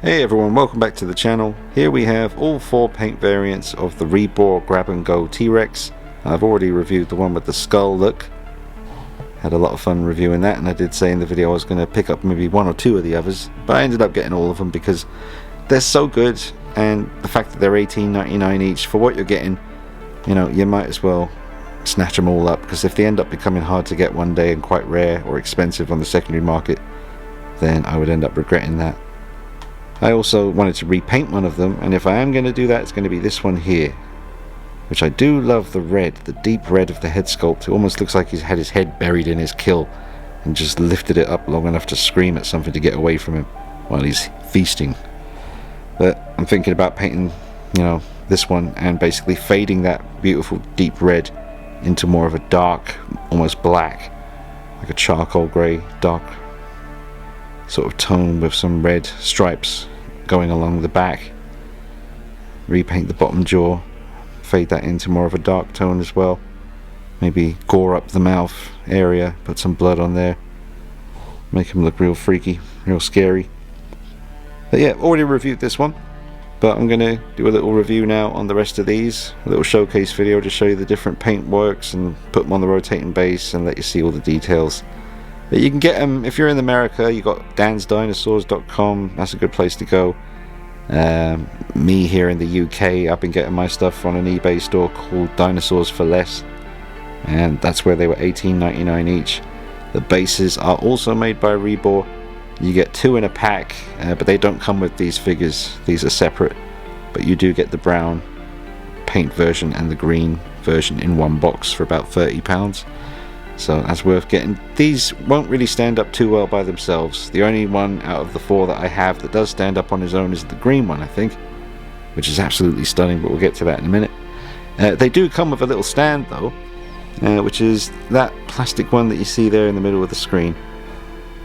Hey everyone, welcome back to the channel. Here we have all 4 paint variants of the Rebor Grab and Go T-Rex. I've already reviewed the one with the skull look. Had a lot of fun reviewing that, and I did say in the video I was going to pick up maybe 1 or 2 of the others, but I ended up getting all of them because they're so good, and the fact that they're $18.99 each for what you're getting, you know, you might as well snatch them all up, because if they end up becoming hard to get one day and quite rare or expensive on the secondary market, then I would end up regretting that. I also wanted to repaint one of them, and if I am going to do that, it's going to be this one here, which I do love the red, the deep red of the head sculpt. It almost looks like he's had his head buried in his kill and just lifted it up long enough to scream at something to get away from him while he's feasting. But I'm thinking about painting, you know, this one and basically fading that beautiful deep red into more of a dark, almost black, like a charcoal grey, dark sort of tone with some red stripes going along the back. Repaint the bottom jaw, fade that into more of a dark tone as well. Maybe gore up the mouth area, put some blood on there, make him look real freaky, real scary. But yeah, already reviewed this one, but I'm gonna do a little review now on the rest of these, a little showcase video to show you the different paint works and put them on the rotating base and let you see all the details. But you can get them if you're in America. You got dansdinosaurs.com, that's a good place to go. Me here in the UK, I've been getting my stuff on an eBay store called Dinosaurs for Less, and that's where they were $18.99 each. The bases are also made by Rebor. You get 2 in a pack, but they don't come with these figures. These are separate, but you do get the brown paint version and the green version in one box for about £30. So that's worth getting. These won't really stand up too well by themselves. The only one out of the 4 that I have that does stand up on his own is the green one, I think, which is absolutely stunning, but we'll get to that in a minute. They do come with a little stand though, which is that plastic one that you see there in the middle of the screen.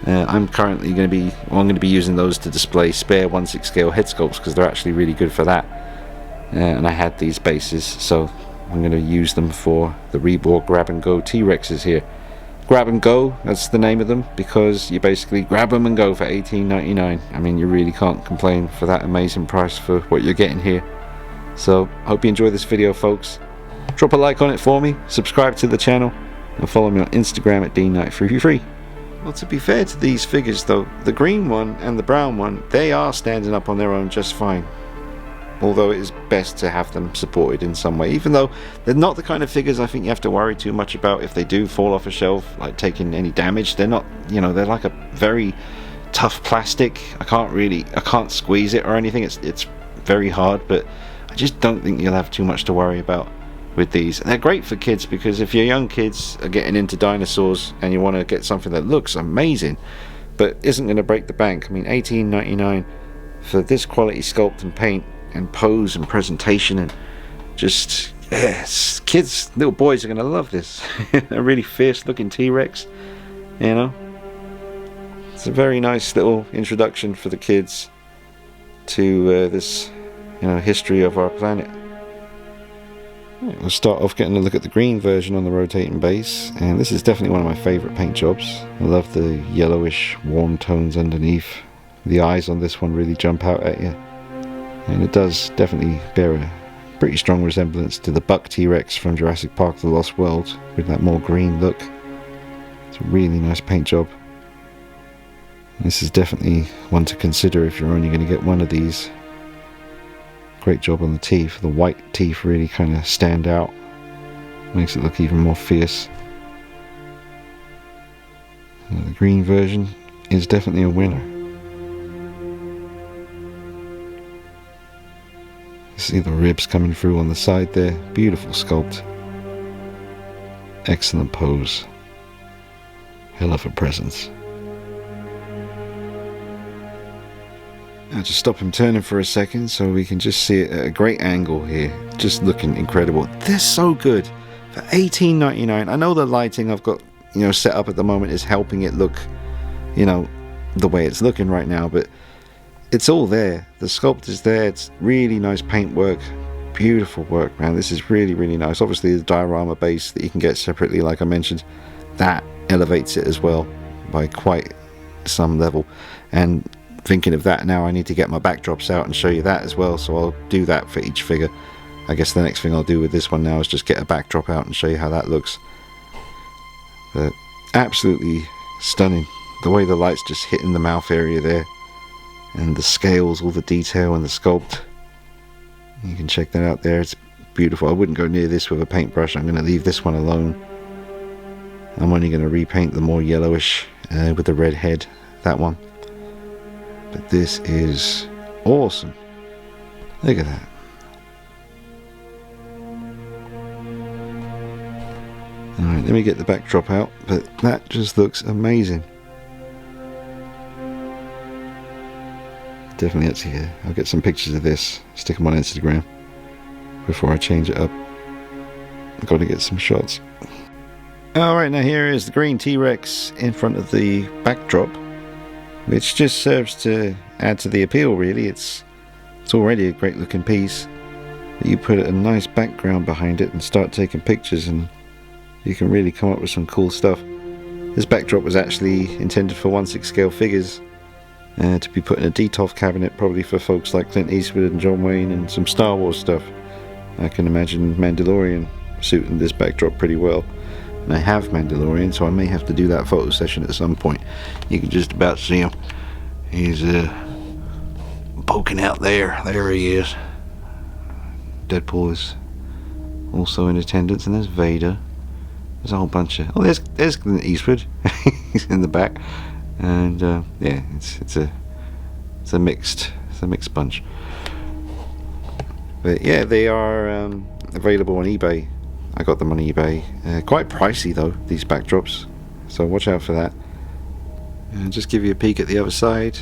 I'm currently going to be using those to display spare 1/6 scale head sculpts, because they're actually really good for that. And I had these bases, so I'm going to use them for the Rebor Grab and Go T-Rexes here. Grab and Go, that's the name of them, because you basically grab them and go for $18.99. I mean, you really can't complain for that amazing price for what you're getting here. So, hope you enjoy this video, folks. Drop a like on it for me, subscribe to the channel, and follow me on Instagram at DKnight333. Well, to be fair to these figures though, the green one and the brown one, they are standing up on their own just fine. Although it is best to have them supported in some way, even though they're not the kind of figures I think you have to worry too much about if they do fall off a shelf, like taking any damage. They're not, you know, they're like a very tough plastic. I can't squeeze it or anything. It's very hard, but I just don't think you'll have too much to worry about with these. And they're great for kids, because if your young kids are getting into dinosaurs and you want to get something that looks amazing but isn't going to break the bank, I mean, $18.99 for this quality sculpt and paint and pose and presentation, and just kids, little boys are going to love this. A really fierce looking T-Rex, you know. It's a very nice little introduction for the kids to this, you know, history of our planet. We'll start off getting a look at the green version on the rotating base, and this is definitely one of my favourite paint jobs. I love the yellowish warm tones underneath. The eyes on this one really jump out at you, and it does definitely bear a pretty strong resemblance to the Buck T-Rex from Jurassic Park: The Lost World, with that more green look. It's a really nice paint job. This is definitely one to consider if you're only going to get one of these. Great job on the teeth. The white teeth really kind of stand out, makes it look even more fierce. The green version is definitely a winner. See the ribs coming through on the side there. Beautiful sculpt. Excellent pose. Hell of a presence. I'll just stop him turning for a second so we can just see it at a great angle here. Just looking incredible. They're so good for $18.99. I know the lighting I've got, you know, set up at the moment is helping it look, you know, the way it's looking right now, but it's all there. The sculpt is there. It's really nice paint work. Beautiful work, man. This is really, really nice. Obviously the diorama base that you can get separately, like I mentioned, that elevates it as well by quite some level. And thinking of that now. I need to get my backdrops out and show you that as well, so I'll do that for each figure. I guess the next thing I'll do with this one now is just get a backdrop out and show you how that looks. But absolutely stunning. The way the light's just hitting the mouth area there, and the scales, all the detail and the sculpt. You can check that out there. It's beautiful. I wouldn't go near this with a paintbrush. I'm going to leave this one alone. I'm only going to repaint the more yellowish with the red head, that one. But this is awesome. Look at that. Alright, let me get the backdrop out, but that just looks amazing. Definitely, actually, I'll get some pictures of this, stick them on Instagram before I change it up. I've got to get some shots. Alright, now here is the green T-Rex in front of the backdrop, which just serves to add to the appeal, really. It's already a great looking piece, but you put a nice background behind it and start taking pictures, and you can really come up with some cool stuff. This backdrop was actually intended for 1/6 scale figures, to be put in a DTOF cabinet, probably for folks like Clint Eastwood and John Wayne and some Star Wars stuff. I can imagine Mandalorian suiting this backdrop pretty well. And I have Mandalorian, so I may have to do that photo session at some point. You can just about see him. He's poking out there. There he is. Deadpool is also in attendance, and there's Vader. There's a whole bunch of... Oh, there's Clint Eastwood. He's in the back. And yeah, it's a mixed bunch. But yeah, they are available on eBay. I got them on eBay. Quite pricey though, these backdrops, so watch out for that. And just give you a peek at the other side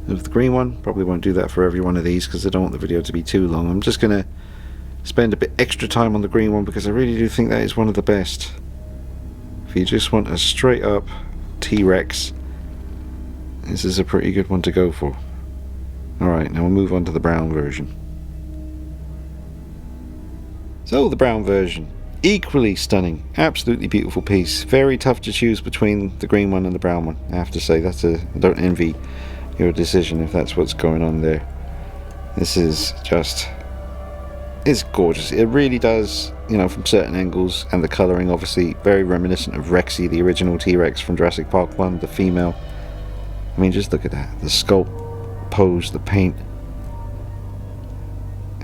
of the green one. Probably won't do that for every one of these because I don't want the video to be too long. I'm just gonna spend a bit extra time on the green one because I really do think that is one of the best. If you just want a straight up T-Rex, this is a pretty good one to go for. Alright, now we'll move on to the brown version. So the brown version, equally stunning, absolutely beautiful piece. Very tough to choose between the green one and the brown one, I have to say. I don't envy your decision if that's what's going on there. This is just, it's gorgeous. It really does, you know, from certain angles, and the colouring obviously very reminiscent of Rexy, the original T-Rex from Jurassic Park 1, the female. I mean, just look at that, the sculpt, pose, the paint,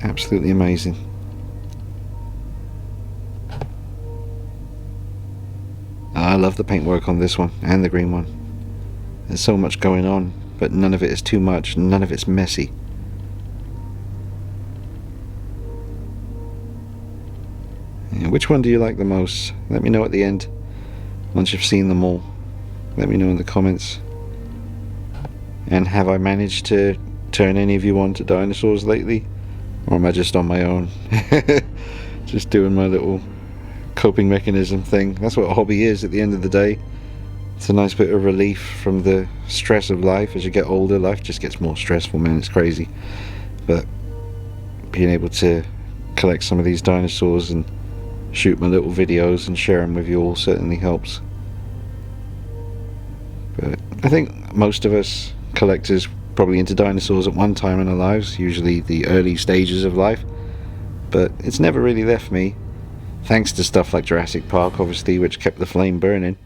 absolutely amazing. I love the paintwork on this one and the green one. There's so much going on, but none of it is too much, none of it's messy. Yeah, which one do you like the most? Let me know at the end, once you've seen them all. Let me know in the comments. And have I managed to turn any of you on to dinosaurs lately? Or am I just on my own? Just doing my little coping mechanism thing. That's what a hobby is at the end of the day. It's a nice bit of relief from the stress of life. As you get older, life just gets more stressful, man. It's crazy. But being able to collect some of these dinosaurs and shoot my little videos and share them with you all certainly helps. But I think most of us collectors probably into dinosaurs at one time in our lives, usually the early stages of life, but it's never really left me, thanks to stuff like Jurassic Park obviously, which kept the flame burning.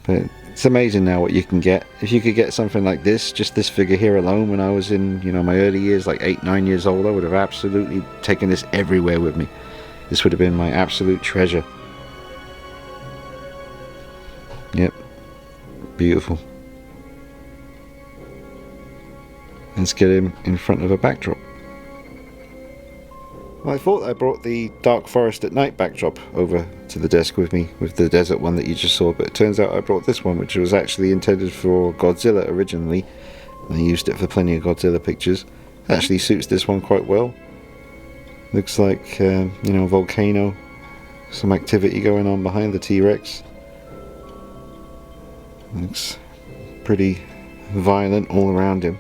But it's amazing now what you can get. If you could get something like this, just this figure here alone, when I was in, you know, my early years, like 8-9 years old, I would have absolutely taken this everywhere with me. This would have been my absolute treasure. Yep, beautiful. Let's get him in front of a backdrop. Well, I thought I brought the Dark Forest at Night backdrop over to the desk with me, with the desert one that you just saw, but it turns out I brought this one, which was actually intended for Godzilla originally. I used it for plenty of Godzilla pictures. It actually suits this one quite well. Looks like, you know, a volcano, some activity going on behind the T-Rex. Looks pretty violent all around him.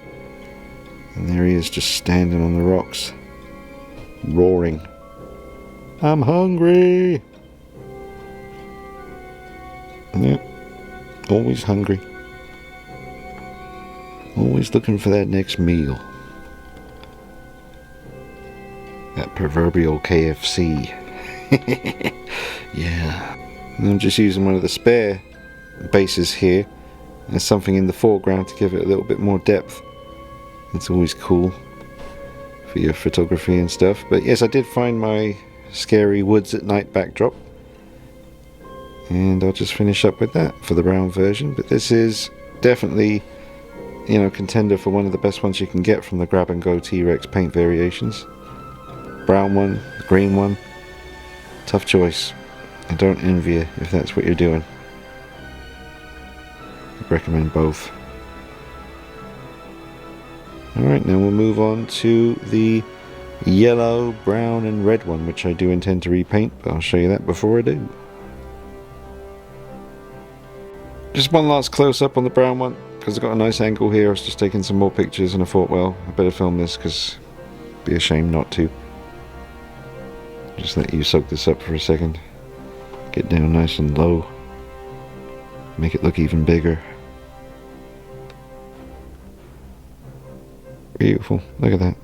And there he is, just standing on the rocks, roaring. I'm hungry! Yep, always hungry. Always looking for that next meal. That proverbial KFC. Yeah. And I'm just using one of the spare bases here as something in the foreground to give it a little bit more depth. It's always cool for your photography and stuff. But yes, I did find my scary woods at night backdrop, and I'll just finish up with that for the brown version. But this is definitely, you know, contender for one of the best ones you can get from the grab and go T-Rex paint variations. Brown one, the green one, tough choice. I don't envy you if that's what you're doing. I'd recommend both. Alright, now we'll move on to the yellow, brown and red one, which I do intend to repaint, but I'll show you that before I do. Just one last close-up on the brown one, because I've got a nice angle here. I was just taking some more pictures and I thought, well, I better film this because it'd be a shame not to. Just let you soak this up for a second. Get down nice and low. Make it look even bigger. Beautiful. Look at that.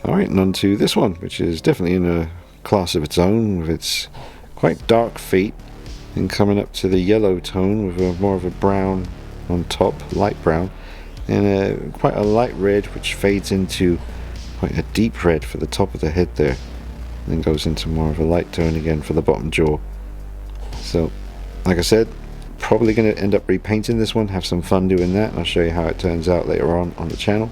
Alright, and on to this one, which is definitely in a class of its own, with its quite dark feet, and coming up to the yellow tone with more of a brown on top, light brown, and quite a light red which fades into quite a deep red for the top of the head there, and then goes into more of a light tone again for the bottom jaw. So, like I said, probably going to end up repainting this one, have some fun doing that, and I'll show you how it turns out later on the channel.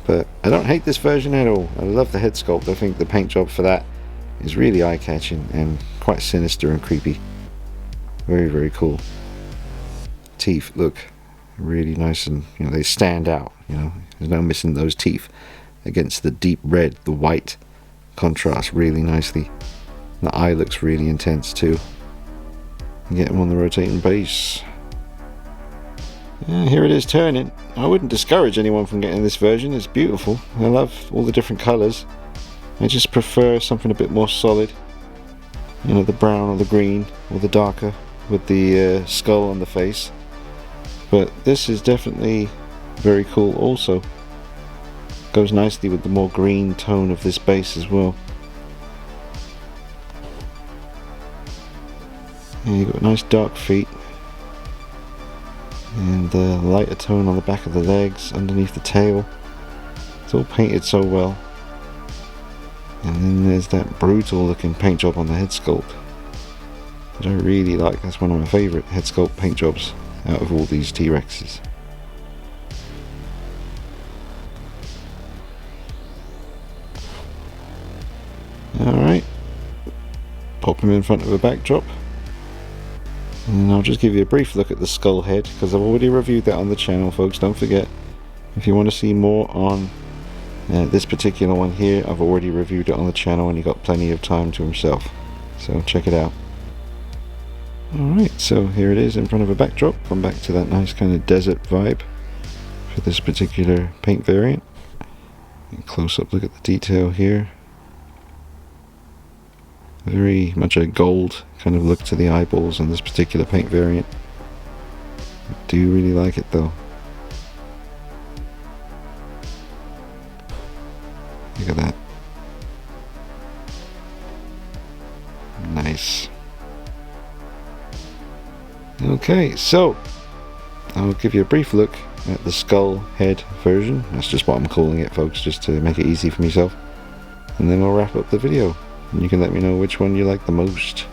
But I don't hate this version at all. I love the head sculpt. I think the paint job for that is really eye-catching and quite sinister and creepy. Very, very cool. Teeth look really nice, and you know, they stand out. You know, there's no missing those teeth against the deep red. The white contrasts really nicely. The eye looks really intense too. Get him on the rotating base. Here it is turning. I wouldn't discourage anyone from getting this version. It's beautiful. I love all the different colours. I just prefer something a bit more solid. You know, the brown or the green or the darker with the skull on the face. But this is definitely very cool also. Goes nicely with the more green tone of this base as well. And you've got nice dark feet, and the lighter tone on the back of the legs, underneath the tail. It's all painted so well. And then there's that brutal looking paint job on the head sculpt, which I really like. That's one of my favourite head sculpt paint jobs out of all these T-Rexes. Alright, pop him in front of a backdrop. And I'll just give you a brief look at the skull head, because I've already reviewed that on the channel, folks. Don't forget, if you want to see more on this particular one here, I've already reviewed it on the channel, and he got plenty of time to himself. So check it out. Alright, so here it is in front of a backdrop. Come back to that nice kind of desert vibe for this particular paint variant. And close up look at the detail here. Very much a gold kind of look to the eyeballs on this particular paint variant. I do really like it though. Look at that. Nice. Okay, so I'll give you a brief look at the skull head version. That's just what I'm calling it, folks, just to make it easy for myself. And then we'll wrap up the video. And you can let me know which one you like the most.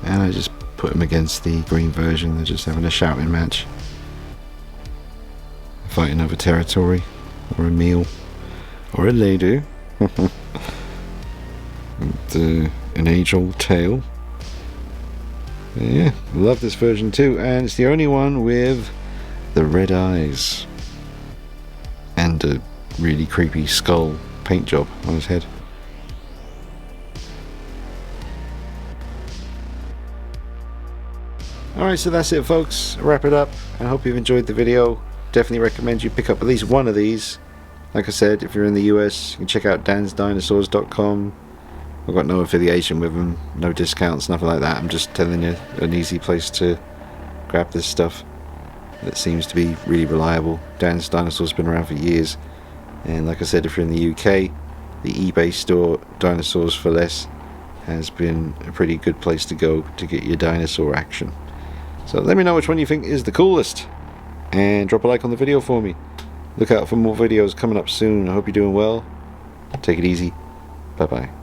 And I just put them against the green version. They're just having a shouting match, fighting over territory, or a meal, or a lady. And, an age-old tale. Yeah, love this version too, and it's the only one with the red eyes and a really creepy skull paint job on his head. Alright, so that's it, folks. I'll wrap it up. I hope you've enjoyed the video. Definitely recommend you pick up at least one of these. Like I said, if you're in the US, you can check out dansdinosaurs.com. I've got no affiliation with them, no discounts, nothing like that. I'm just telling you an easy place to grab this stuff that seems to be really reliable. Dan's Dinosaur's been around for years, and like I said, if you're in the UK, the eBay store Dinosaurs for Less has been a pretty good place to go to get your dinosaur action. So let me know which one you think is the coolest, and drop a like on the video for me. Look out for more videos coming up soon. I hope you're doing well. Take it easy. Bye bye.